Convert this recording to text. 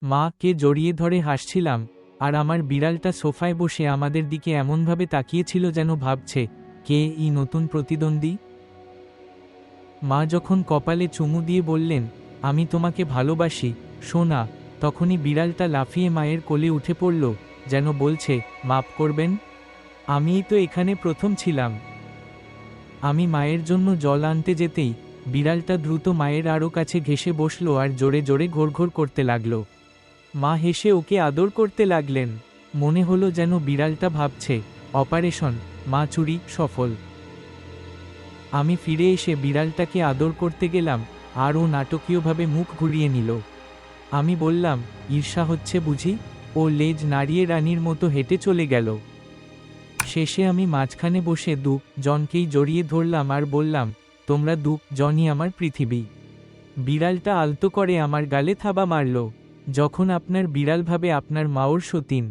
মাকে জড়িয়ে ধরে হাসছিলাম, আর আমার বিড়ালটা সোফায় বসে আমাদের দিকে এমনভাবে তাকিয়েছিল যেন ভাবছে, কে এই নতুন প্রতিদ্বন্দ্বী। মা যখন কপালে চুমু দিয়ে বললেন, আমি তোমাকে ভালোবাসি সোনা, তখনই বিড়ালটা লাফিয়ে মায়ের কোলে উঠে পড়ল, যেন বলছে, মাপ করবেন, আমিই তো এখানে প্রথম ছিলাম। আমি মায়ের জন্য জল আনতে যেতেই বিড়ালটা দ্রুত মায়ের আরও কাছে ঘেঁষে বসল আর জোরে জোরে ঘোরঘোর করতে লাগল। মা হেসে ওকে আদর করতে লাগলেন। মনে হলো যেন বিড়ালটা ভাবছে, অপারেশন মা চুরি সফল। আমি ফিরে এসে বিড়ালটাকে আদর করতে গেলাম, আর ও নাটকীয়ভাবে মুখ ঘুরিয়ে নিল। আমি বললাম, ঈর্ষা হচ্ছে বুঝি? ও লেজ নাড়িয়ে রানীর মতো হেঁটে চলে গেল। শেষে আমি মাঝখানে বসে জনকেই জড়িয়ে ধরলাম আর বললাম, তোমরা জনই আমার পৃথিবী। বিড়ালটা আলতো করে আমার গালে থাবা মারল। যখন আপনার বিড়াল ভাবে আপনার মাওর সতীন।